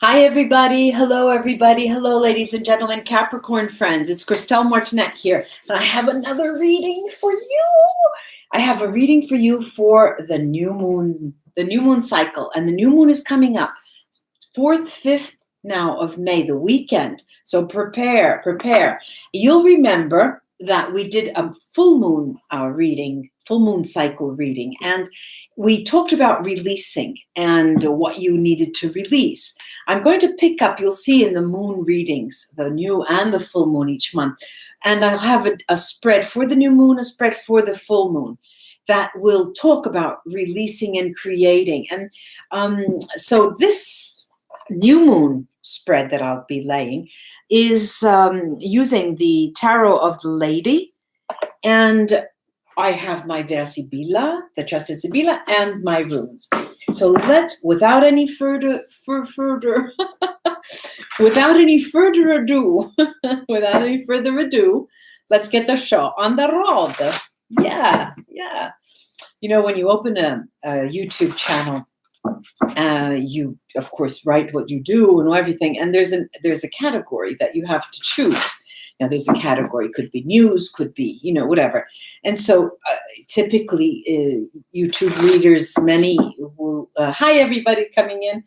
Hi, everybody. Hello, everybody. Hello, ladies and gentlemen, Capricorn friends. It's Christelle Martinette here, and I have another reading for you. I have a reading for you for the new moon cycle, and the new moon is coming up 4th, 5th now of May, the weekend. So prepare. You'll remember that we did a full moon reading, full moon cycle reading, and we talked about releasing and what you needed to release. I'm going to pick up, you'll see in the moon readings, the new and the full moon each month, and I'll have a spread for the new moon, a spread for the full moon that will talk about releasing and creating. And so this new moon spread that I'll be laying is using the Tarot of the Lady, and I have my VERA SIBILLA, the Trusted Sibilla, and my runes. So without any further ado, let's get the show on the road. Yeah. You know, when you open a YouTube channel, you of course write what you do and everything, and there's a category that you have to choose. Now, there's a category, could be news, could be, whatever. And so typically YouTube readers, many will, hi everybody coming in,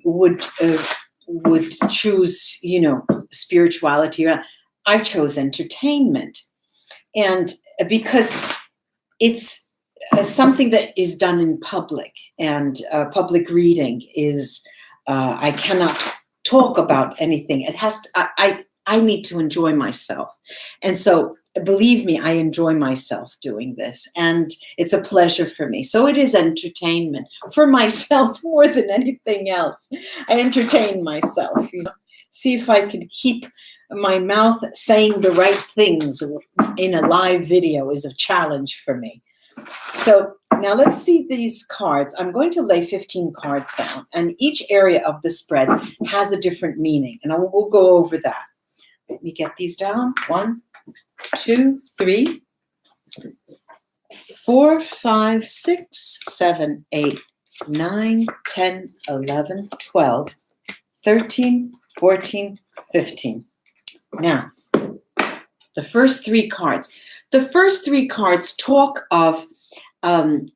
would choose, spirituality. I chose entertainment. And because it's something that is done in public, and public reading is, I cannot talk about anything. It has to, I need to enjoy myself. And so, believe me, I enjoy myself doing this, and it's a pleasure for me. So it is entertainment for myself more than anything else. I entertain myself, see if I can keep my mouth saying the right things in a live video is a challenge for me. So now let's see these cards. I'm going to lay 15 cards down, and each area of the spread has a different meaning, and we'll go over that. Let me get these down. 1, 2, 3, 4, 5, 6, 7, 8, 9, 10, 11, 12, 13, 14, 15. Now, the first 3 cards. The first 3 cards talk of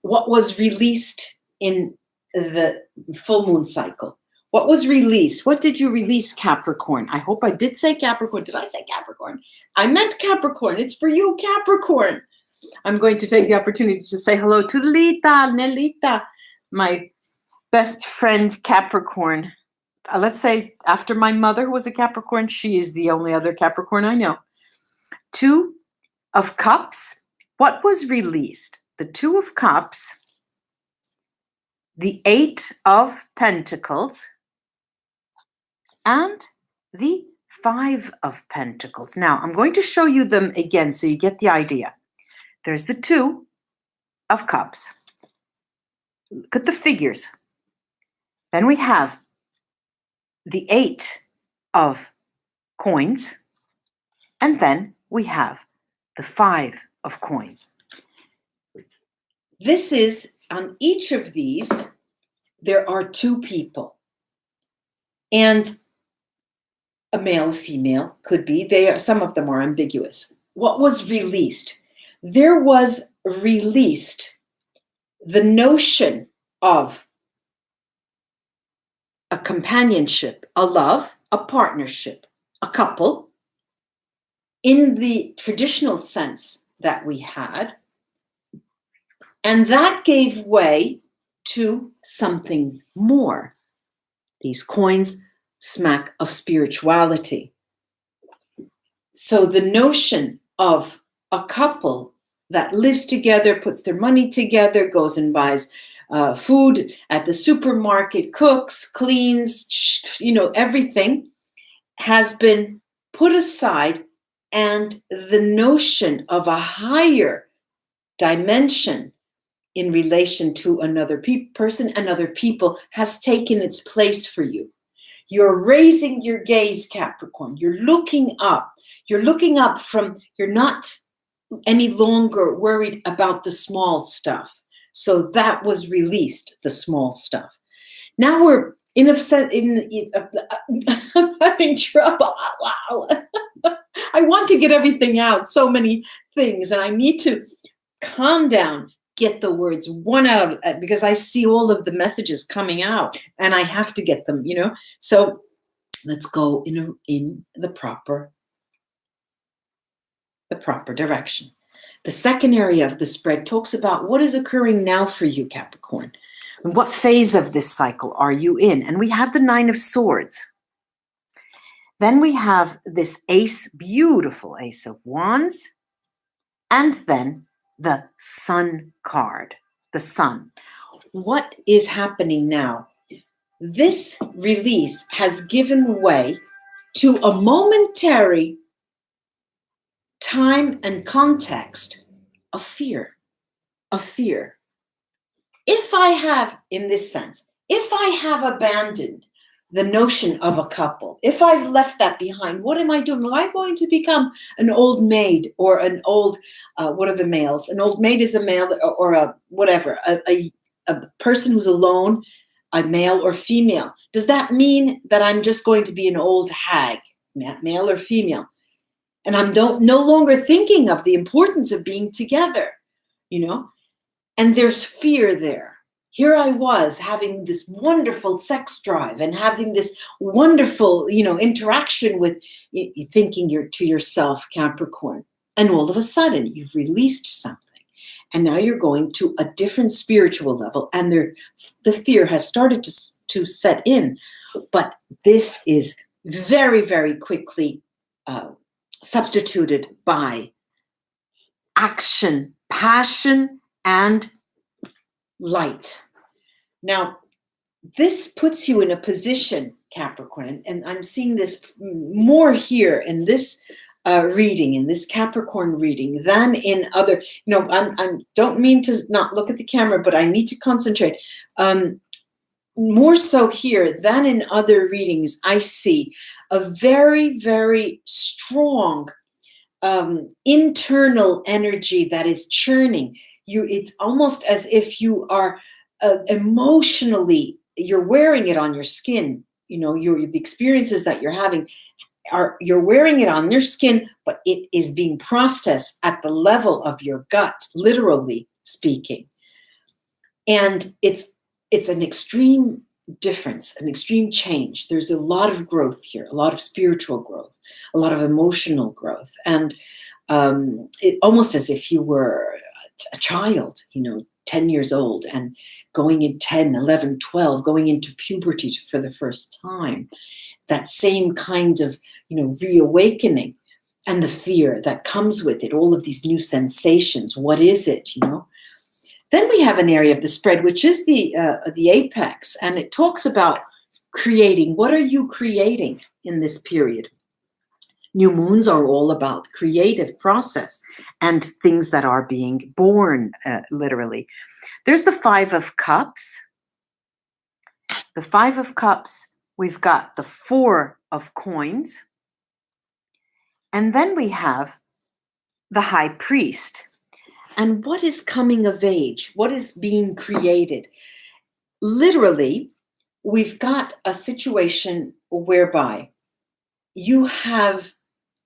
what was released in the full moon cycle. What was released? What did you release, Capricorn? I hope I did say Capricorn. Did I say Capricorn? I meant Capricorn. It's for you, Capricorn. I'm going to take the opportunity to say hello to Nelita, my best friend, Capricorn. Let's say after my mother, who was a Capricorn, she is the only other Capricorn I know. 2 of Cups. What was released? The 2 of Cups, the 8 of Pentacles, and the 5 of Pentacles. Now, I'm going to show you them again so you get the idea. There's the 2 of Cups. Look at the figures. Then we have the 8 of Coins, and then we have the 5 of Coins. This is, on each of these, there are 2 people. And a male, a female, could be. Some of them are ambiguous. What was released? There was released the notion of a companionship, a love, a partnership, a couple, in the traditional sense that we had. And that gave way to something more. These coins smack of spirituality. So the notion of a couple that lives together, puts their money together, goes and buys food at the supermarket, cooks, cleans, everything has been put aside, and the notion of a higher dimension in relation to another person and other people has taken its place for you. You're raising your gaze, Capricorn. You're looking up. You're looking up you're not any longer worried about the small stuff. So that was released, the small stuff. Now we're In a sense, I'm having trouble. Wow. I want to get everything out, so many things, and I need to calm down, get the words one out of, because I see all of the messages coming out and I have to get them, So let's go in the proper direction. The second area of the spread talks about what is occurring now for you, Capricorn. And what phase of this cycle are you in? And we have the Nine of Swords. Then we have this ace, beautiful Ace of Wands. And then the Sun card, the Sun. What is happening now? This release has given way to a momentary time and context of fear, If I have, in this sense, if I have abandoned the notion of a couple, if I've left that behind, what am I doing? Am I going to become an old maid or an old, what are the males? An old maid is a male or a whatever, a person who's alone, a male or female. Does that mean that I'm just going to be an old hag, male or female? And I'm no longer thinking of the importance of being together, And there's fear there. Here I was having this wonderful sex drive and having this wonderful, interaction with thinking to yourself, Capricorn. And all of a sudden, you've released something. And now you're going to a different spiritual level. And the fear has started to set in. But this is very, very quickly substituted by action, passion, and light. Now, this puts you in a position, Capricorn, and I'm seeing this more here in this reading, in this Capricorn reading, than in other. I don't mean to not look at the camera, but I need to concentrate. More so here than in other readings, I see a very, very strong internal energy that is churning. It's almost as if you are emotionally, you're wearing it on your skin. The experiences that you're having you're wearing it on your skin, but it is being processed at the level of your gut, literally speaking. And it's an extreme difference, an extreme change. There's a lot of growth here, a lot of spiritual growth, a lot of emotional growth. And almost as if you were a child, 10 years old and going in 10, 11, 12, going into puberty for the first time. That same kind of, reawakening and the fear that comes with it, all of these new sensations. What is it, Then we have an area of the spread, which is the apex, and it talks about creating. What are you creating in this period? New moons are all about creative process and things that are being born, literally. There's the Five of Cups. The Five of Cups, we've got the Four of Coins. And then we have the High Priest. And what is coming of age? What is being created? Literally, we've got a situation whereby you have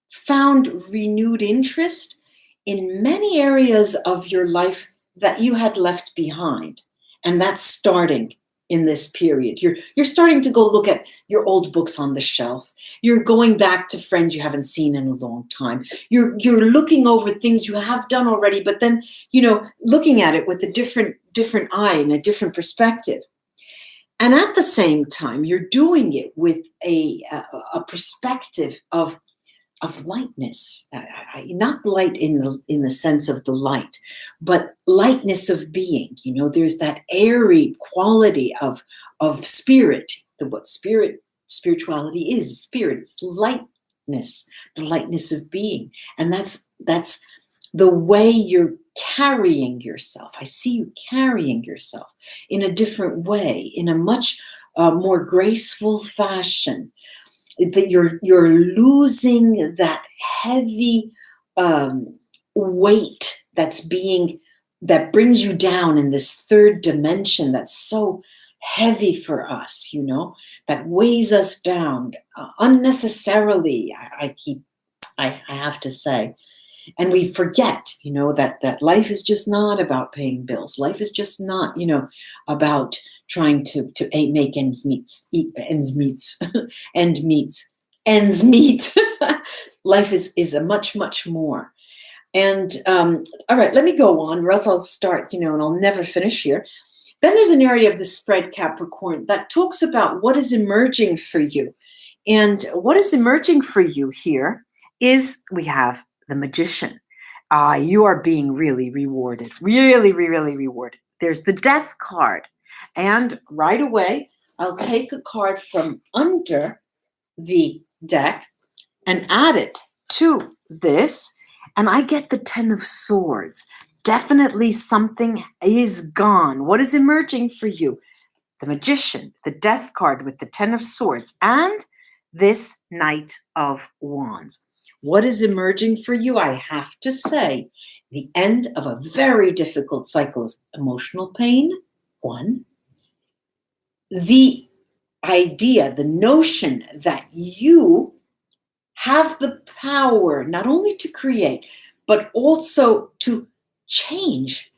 found renewed interest in many areas of your life that you had left behind. And that's starting in this period. You're starting to go look at your old books on the shelf. You're going back to friends you haven't seen in a long time. You're looking over things you have done already, but then, looking at it with a different eye and a different perspective. And at the same time, you're doing it with a perspective of lightness, not light in the sense of the light, but lightness of being. There's that airy quality of spirit. What spirituality is spirit. It's lightness, the lightness of being, and that's the way you're carrying yourself. I see you carrying yourself in a different way, in a much more graceful fashion. That you're losing that heavy weight that brings you down in this third dimension that's so heavy for us, you know, that weighs us down unnecessarily, I have to say. And we forget, you know, that life is just not about paying bills. Life is just not, you know, about trying to make ends meet, ends meets, end meets, ends meet. Life is a much more. And all right, let me go on, or else I'll start, you know, and I'll never finish here. Then there's an area of the spread, Capricorn, that talks about what is emerging for you. And what is emerging for you here is we have the Magician. You are being really rewarded, really rewarded. There's the Death card. And right away, I'll take a card from under the deck and add it to this, and I get the Ten of Swords. Definitely something is gone. What is emerging for you? The Magician, the Death card with the Ten of Swords, and this Knight of Wands. What is emerging for you? I have to say, the end of a very difficult cycle of emotional pain, one. The idea, the notion that you have the power not only to create, but also to change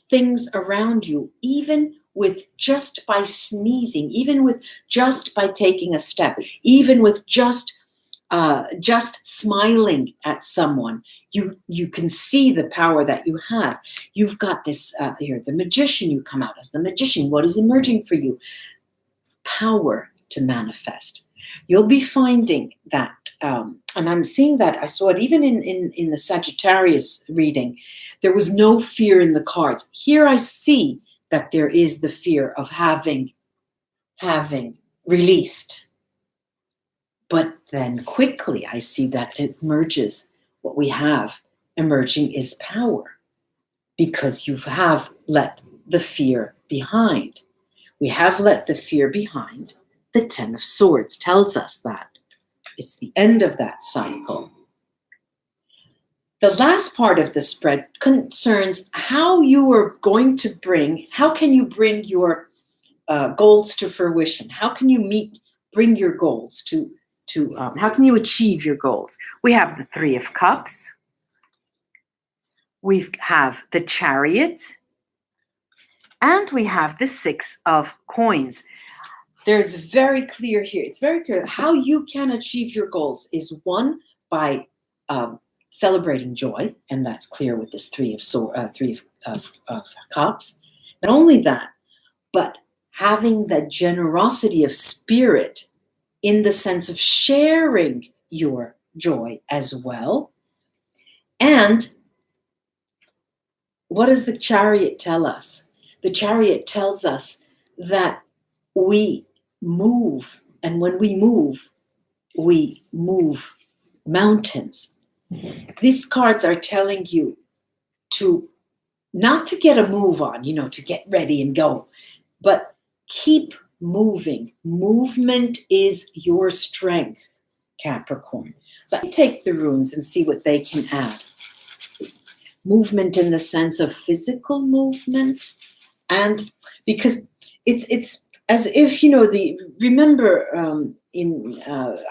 things around you, even with just by sneezing, even with just by taking a step, even with just smiling at someone. You can see the power that you have. You've got this here, the Magician. You come out as the Magician. What is emerging for you? Power to manifest. You'll be finding that, and I'm seeing that, I saw it even in the Sagittarius reading, there was no fear in the cards. Here I see that there is the fear of having released. But then quickly I see that it merges. What we have emerging is power, because you have let the fear behind. We have let the fear behind. The Ten of Swords tells us that. It's the end of that cycle. The last part of the spread concerns how you are going to how can you bring your goals to fruition? How can you bring your goals to how can you achieve your goals? We have the Three of Cups. We have the Chariot. And we have the Six of Coins. There's very clear here. It's very clear how you can achieve your goals is, one, by celebrating joy, and that's clear with this Three of Cups. Not only that, but having that generosity of spirit in the sense of sharing your joy as well. And what does the Chariot tell us? The Chariot tells us that we move, and when we move mountains. These cards are telling you to not to get a move on, you know, to get ready and go, but keep moving. Movement is your strength, Capricorn. Let me take the runes and see what they can add. Movement in the sense of physical movement, and because it's as if, you know, remember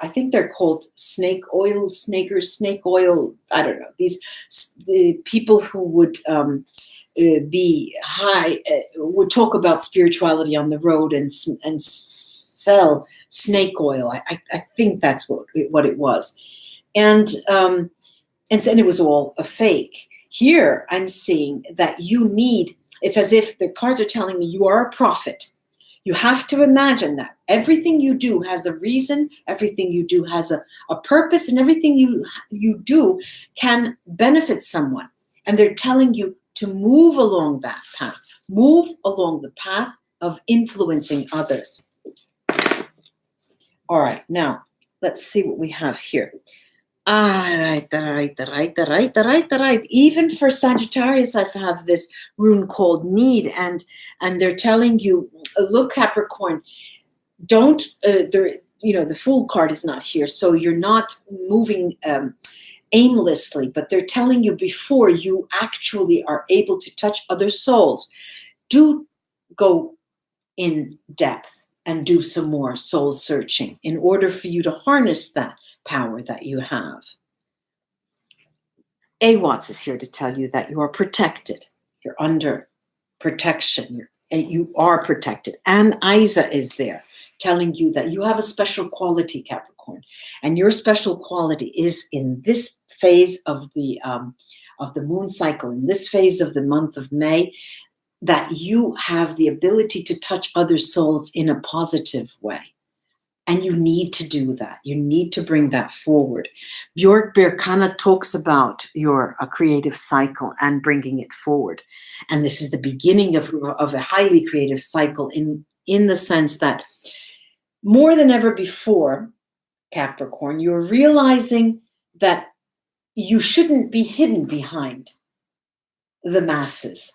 I think they're called snake oil, I don't know, the people who would be high, would talk about spirituality on the road and sell snake oil. I think that's what it was. And it was all a fake. Here I'm seeing that it's as if the cards are telling me you are a prophet. You have to imagine that everything you do has a reason, everything you do has a purpose, and everything you do can benefit someone. And they're telling you to move along that path. Move along the path of influencing others. All right, now let's see what we have here. Right. Even for Sagittarius, I have this rune called Need, and they're telling you, look, Capricorn, don't. The Fool card is not here, so you're not moving aimlessly. But they're telling you before you actually are able to touch other souls, do go in depth and do some more soul searching in order for you to harness that power that you have. A Watts is here to tell you that you are protected. You're under protection. You are protected. And Isa is there telling you that you have a special quality, Capricorn. And your special quality is in this phase of the moon cycle, in this phase of the month of May, that you have the ability to touch other souls in a positive way. And you need to do that. You need to bring that forward. Björk Berkana talks about your creative cycle and bringing it forward. And this is the beginning of a highly creative cycle in the sense that more than ever before, Capricorn, you're realizing that you shouldn't be hidden behind the masses.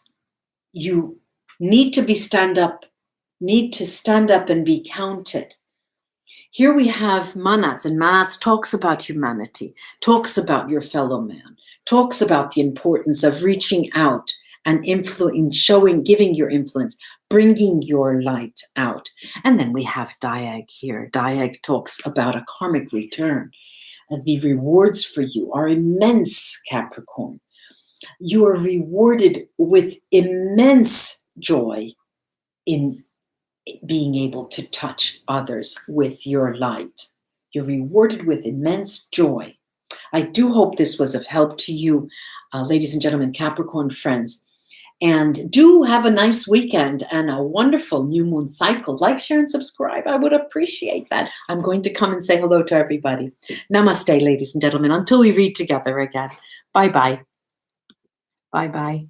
You need to stand up and be counted. Here we have Manats, and Manats talks about humanity, talks about your fellow man, talks about the importance of reaching out and giving your influence, bringing your light out. And then we have Diag here. Diag talks about a karmic return. And the rewards for you are immense, Capricorn. You are rewarded with immense joy in being able to touch others with your light. You're rewarded with immense joy. I do hope this was of help to you, ladies and gentlemen, Capricorn friends. And do have a nice weekend and a wonderful new moon cycle. Like, share, and subscribe. I would appreciate that. I'm going to come and say hello to everybody. Namaste, ladies and gentlemen, until we read together again. Bye-bye. Bye-bye.